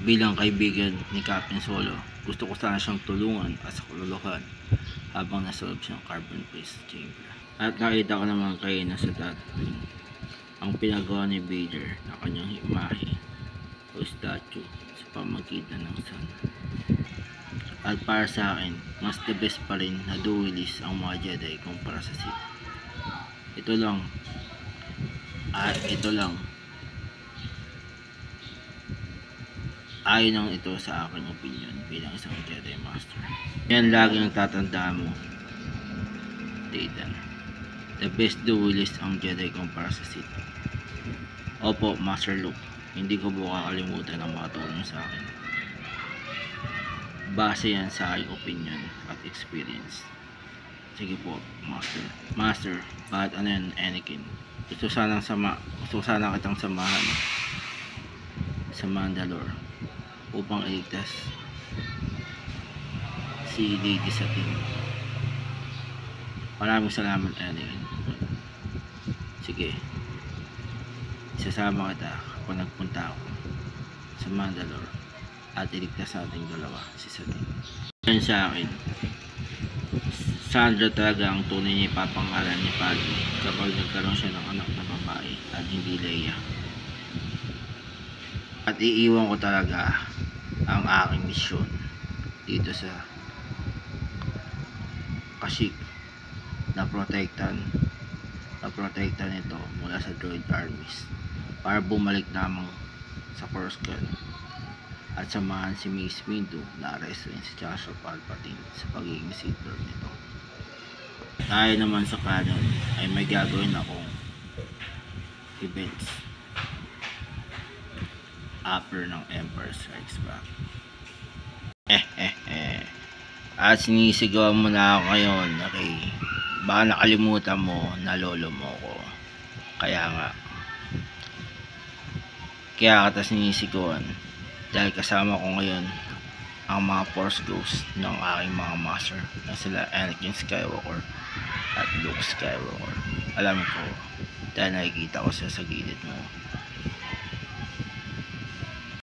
bilang kaibigan ni Captain Solo, gusto ko sana siyang tulungan at saklolohan habang nasa loob siyang carbon paste chamber. At nakita ko naman kayo na sa dati ang pinagawa ni Vader na kanyang imahe o statue sa pamagitan ng sun. At para sa akin, mas the best pa rin na duelist ang mga Jedi kumpara sa Sith. Ito lang. Ayon lang ito sa aking opinion bilang isang Jedi Master. Yan lagi ang tatandaan mo, Dayton. The best duelist ang Jedi kumpara sa Sith. Opo, Master Luke. Hindi ko po kakalimutan ang mga tulong sa akin. Base yan sa aking opinion at experience. Sige po, Master, bakit ano yan, Anakin? Gusto sana kitang samahan sa Mandalore upang iligtas si Lady Sabine. Maraming salamat, Anakin. Sige, isasama kita kapag nagpunta ako sa Mandalore at iligtas natin dalawa si Sabine. Yan sa akin, Sandra talaga ang tunay niya ipapangalan ni Padme kapag nagkaroon siya ng anak na babae at hindi Leia. At iiwan ko talaga ang aking misyon dito sa Kashyyyk na protektan ito mula sa droid armies para bumalik lamang sa Coruscant at samahan si Mace Windu na aresto si Joshua Palpatine sa pagiging Sith Lord nito. Tayo naman sa canon ay may gagawin akong events after ng Empire Strikes Back. At sinisigawan mo na ako ngayon, okay? Baka nakalimutan mo na lolo mo ko. Kaya kita sinisigawan dahil kasama ko ngayon ang mga Force Ghosts ng aking mga master na sila Anakin Skywalker at Luke Skywalker. Alam ko dahil nakikita ko sa gilid mo.